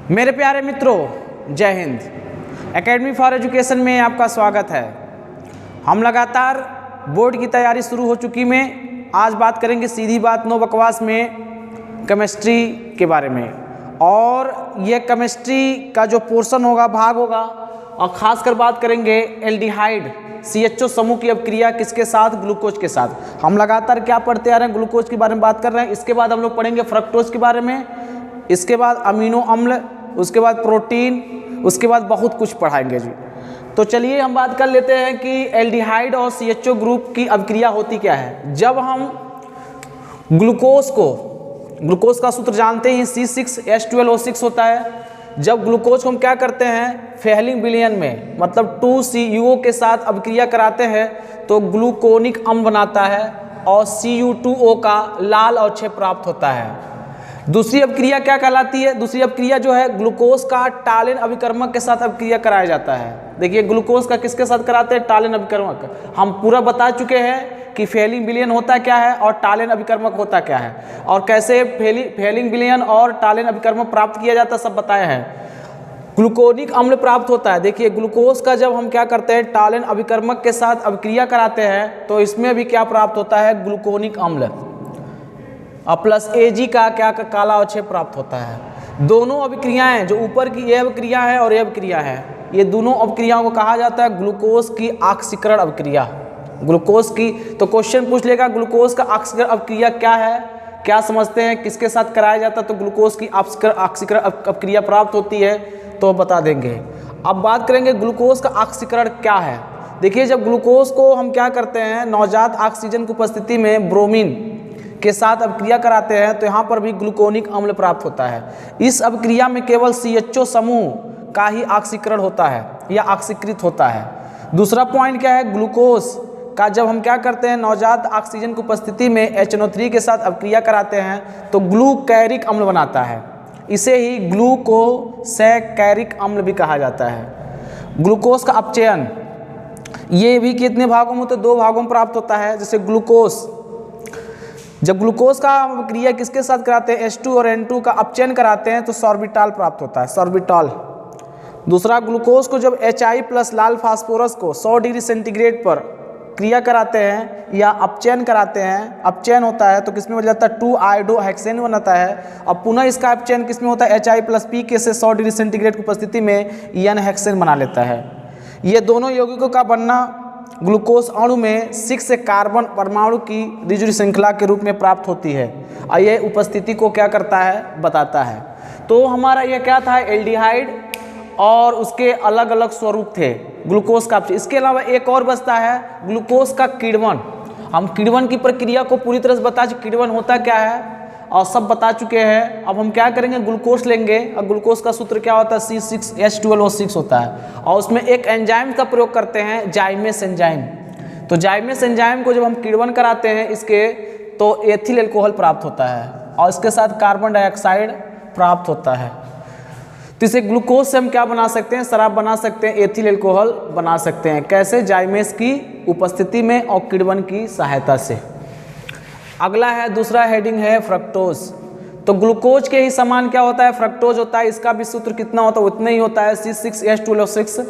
मेरे प्यारे मित्रों, जय हिंद। एकेडमी फॉर एजुकेशन में आपका स्वागत है। हम लगातार बोर्ड की तैयारी शुरू हो चुकी में आज बात करेंगे सीधी बात नो बकवास में केमिस्ट्री के बारे में। और यह केमिस्ट्री का जो पोर्शन होगा, भाग होगा, और ख़ासकर बात करेंगे एल्डिहाइड CHO समूह की अपक्रिया किसके साथ, ग्लूकोज के साथ। हम लगातार क्या पढ़ते आ रहे हैं, ग्लूकोज के बारे में बात कर रहे हैं। इसके बाद हम लोग पढ़ेंगे फ्रक्टोज के बारे में, इसके बाद अमीनो अम्ल, उसके बाद प्रोटीन, उसके बाद बहुत कुछ पढ़ाएंगे जी। तो चलिए हम बात कर लेते हैं कि एल्डिहाइड और CHO ग्रुप की अभिक्रिया होती क्या है। जब हम ग्लूकोज का सूत्र जानते हैं C6H12O6 होता है। जब ग्लूकोज को हम क्या करते हैं, फेलिंग विलयन में मतलब 2CuO के साथ अभिक्रिया कराते हैं तो ग्लूकोनिक अम्ल बनाता है और Cu2O का लाल अवक्षय प्राप्त होता है। दूसरी अभिक्रिया क्या कहलाती है? दूसरी अभिक्रिया जो है ग्लूकोज का टालिन अभिकर्मक के साथ अभिक्रिया कराया जाता है। देखिए ग्लूकोज का किसके साथ कराते हैं, टालिन अभिकर्मक। हम पूरा बता चुके हैं कि फेलिंग विलयन होता क्या है और टालिन अभिकर्मक होता क्या है, और कैसे फेलिंग विलयन और टालिन अभिकर्मक प्राप्त किया जाता है, सब बताया है। ग्लूकोनिक अम्ल प्राप्त होता है। देखिए ग्लूकोज का जब हम क्या करते हैं, टालिन अभिकर्मक के साथ अभिक्रिया कराते हैं तो इसमें भी क्या प्राप्त होता है, ग्लूकोनिक अम्ल और प्लस Ag का क्या काला अवक्षय प्राप्त होता है। दोनों अभिक्रियाएं जो ऊपर की ये अभिक्रिया है और ये अभिक्रिया है, ये दोनों अभिक्रियाओं को कहा जाता है ग्लूकोज की ऑक्सीकरण अभिक्रिया। ग्लूकोज की तो क्वेश्चन पूछ लेगा ग्लूकोज का ऑक्सीकरण अभिक्रिया क्या है, क्या समझते हैं, किसके साथ कराया जाता है तो ग्लूकोज की ऑक्सीकरण अभिक्रिया प्राप्त होती है, तो बता देंगे। अब बात करेंगे ग्लूकोज का ऑक्सीकरण क्या है। देखिए जब ग्लूकोज को हम क्या करते हैं, नवजात ऑक्सीजन की उपस्थिति में ब्रोमीन के साथ अभिक्रिया कराते हैं तो यहाँ पर भी ग्लूकोनिक अम्ल प्राप्त होता है। इस अभिक्रिया में केवल CHO समूह का ही ऑक्सीकरण होता है या ऑक्सीकृत होता है। दूसरा पॉइंट क्या है, ग्लूकोज का जब हम क्या करते हैं, नवजात ऑक्सीजन की उपस्थिति में HNO3 के साथ अभिक्रिया कराते हैं तो ग्लूकैरिक अम्ल बनाता है। इसे ही ग्लूकोसैकैरिक अम्ल भी कहा जाता है। ग्लूकोज का अपचयन ये भी कितने भागों में, तो 2 भागों में प्राप्त होता है। जैसे ग्लूकोज, जब ग्लूकोज का क्रिया किसके साथ कराते हैं, H2 और N2 का अपचयन कराते हैं तो सॉर्बिटॉल प्राप्त होता है, सॉर्बिटॉल। दूसरा ग्लूकोज को जब HI प्लस लाल फास्फोरस को 100 डिग्री सेंटीग्रेड पर क्रिया कराते हैं या अपचयन कराते हैं, अपचयन होता है तो किसमें बन जाता है, 2-आयोडोहेक्सेन बनता है। और पुनः इसका अपचयन किसमें होता है, HI प्लस PK से 100 डिग्री सेंटीग्रेड की उपस्थिति में N-हेक्सेन बना लेता है। ये दोनों यौगिकों का बनना ग्लूकोज अणु में 6 कार्बन परमाणु की द्विध्रुवीय श्रृंखला के रूप में प्राप्त होती है और यह उपस्थिति को क्या करता है, बताता है। तो हमारा यह क्या था, एल्डिहाइड और उसके अलग अलग स्वरूप थे ग्लूकोज का। इसके अलावा एक और बचता है ग्लूकोज का किण्वन। हम किण्वन की प्रक्रिया को पूरी तरह से बता चुके, किण्वन होता क्या है और सब बता चुके हैं। अब हम क्या करेंगे, ग्लूकोज लेंगे और ग्लूकोज का सूत्र क्या होता है, C6H12O6 होता है। और उसमें एक एंजाइम का प्रयोग करते हैं, जाइमेस एंजाइम। तो जाइमेस एंजाइम को जब हम किण्वन कराते हैं इसके, तो एथिल एल्कोहल प्राप्त होता है और इसके साथ कार्बन डाइऑक्साइड प्राप्त होता है। तो इसे ग्लूकोज से हम क्या बना सकते हैं, शराब बना सकते हैं, एथिल एल्कोहल बना सकते हैं। कैसे, जाइमेस की उपस्थिति में और किण्वन की सहायता से। अगला है, दूसरा हेडिंग है फ्रक्टोज। तो ग्लूकोज के ही समान क्या होता है, फ्रक्टोज होता है। इसका भी सूत्र कितना होता है, उतना ही होता है, C6H12O6।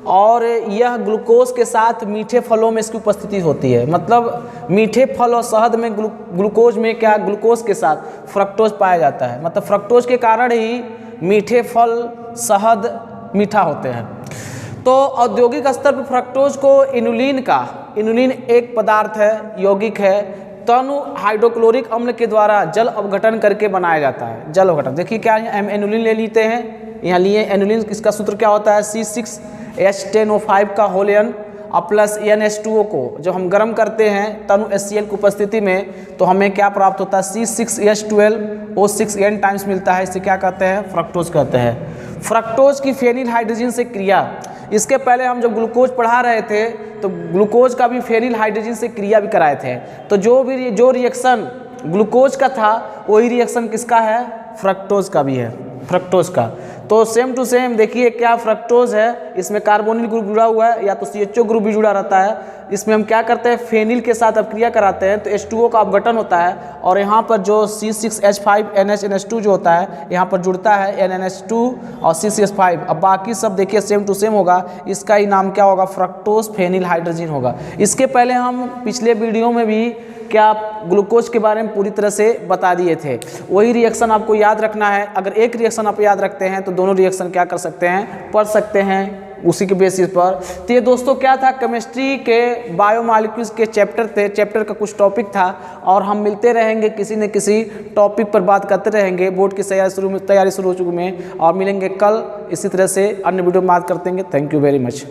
और यह ग्लूकोज के साथ मीठे फलों में इसकी उपस्थिति होती है। मतलब मीठे फल और शहद में ग्लूकोज में क्या, ग्लूकोज के साथ फ्रक्टोज पाया जाता है। मतलब फ्रक्टोज के कारण ही मीठे फल, शहद मीठा होते हैं। तो औद्योगिक स्तर पर फ्रक्टोज को इनुलिन एक पदार्थ है, यौगिक है, तनु हाइड्रोक्लोरिक अम्ल के द्वारा जल अवघटन करके बनाया जाता है। जल अवघटन, देखिए क्या हम एनुलिन ले लेते हैं, यहाँ लिए एनुलिन, इसका सूत्र क्या होता है, C6H10O5 का होल N और प्लस NH2O को जब हम गर्म करते हैं तनु HCl की उपस्थिति में तो हमें क्या प्राप्त होता है, C6H12O6N टाइम्स मिलता है। इसे क्या कहते हैं, फ्रक्टोज कहते हैं। फ्रक्टोज की फेनिल हाइड्रोजन से क्रिया, इसके पहले हम जब ग्लूकोज पढ़ा रहे थे तो ग्लूकोज का भी फेनिल हाइड्रोजन से क्रिया भी कराए थे। तो जो रिएक्शन ग्लूकोज का था वही रिएक्शन किसका है, फ्रक्टोज का भी है, फ्रक्टोज का। तो सेम टू सेम देखिए क्या फ्रक्टोज है, इसमें कार्बोनिल ग्रुप जुड़ा हुआ है या तो CHO ग्रुप भी जुड़ा रहता है इसमें हम क्या करते हैं, फेनिल के साथ अभिक्रिया कराते हैं तो H2O का अपघटन होता है और यहाँ पर जो C6H5NH2 जो होता है यहाँ पर जुड़ता है NNH2 और C6H5। अब बाकी सब देखिए सेम टू सेम होगा, इसका ही नाम क्या होगा, फ्रक्टोज फेनिल हाइड्रोजन होगा। इसके पहले हम पिछले वीडियो में भी क्या ग्लूकोज के बारे में पूरी तरह से बता दिए थे। वही रिएक्शन आपको याद रखना है। अगर एक रिएक्शन आप याद रखते हैं तो दोनों रिएक्शन क्या कर सकते हैं, पढ़ सकते हैं उसी के बेसिस पर। तो ये दोस्तों क्या था, केमिस्ट्री के बायोमॉलिक्यूल्स के चैप्टर थे, चैप्टर का कुछ टॉपिक था और हम मिलते रहेंगे किसी न किसी टॉपिक पर बात करते रहेंगे। बोर्ड की तैयारी शुरू हो चुकी में और मिलेंगे कल इसी तरह से अन्य वीडियो में बात करते हैं। Thank you very much.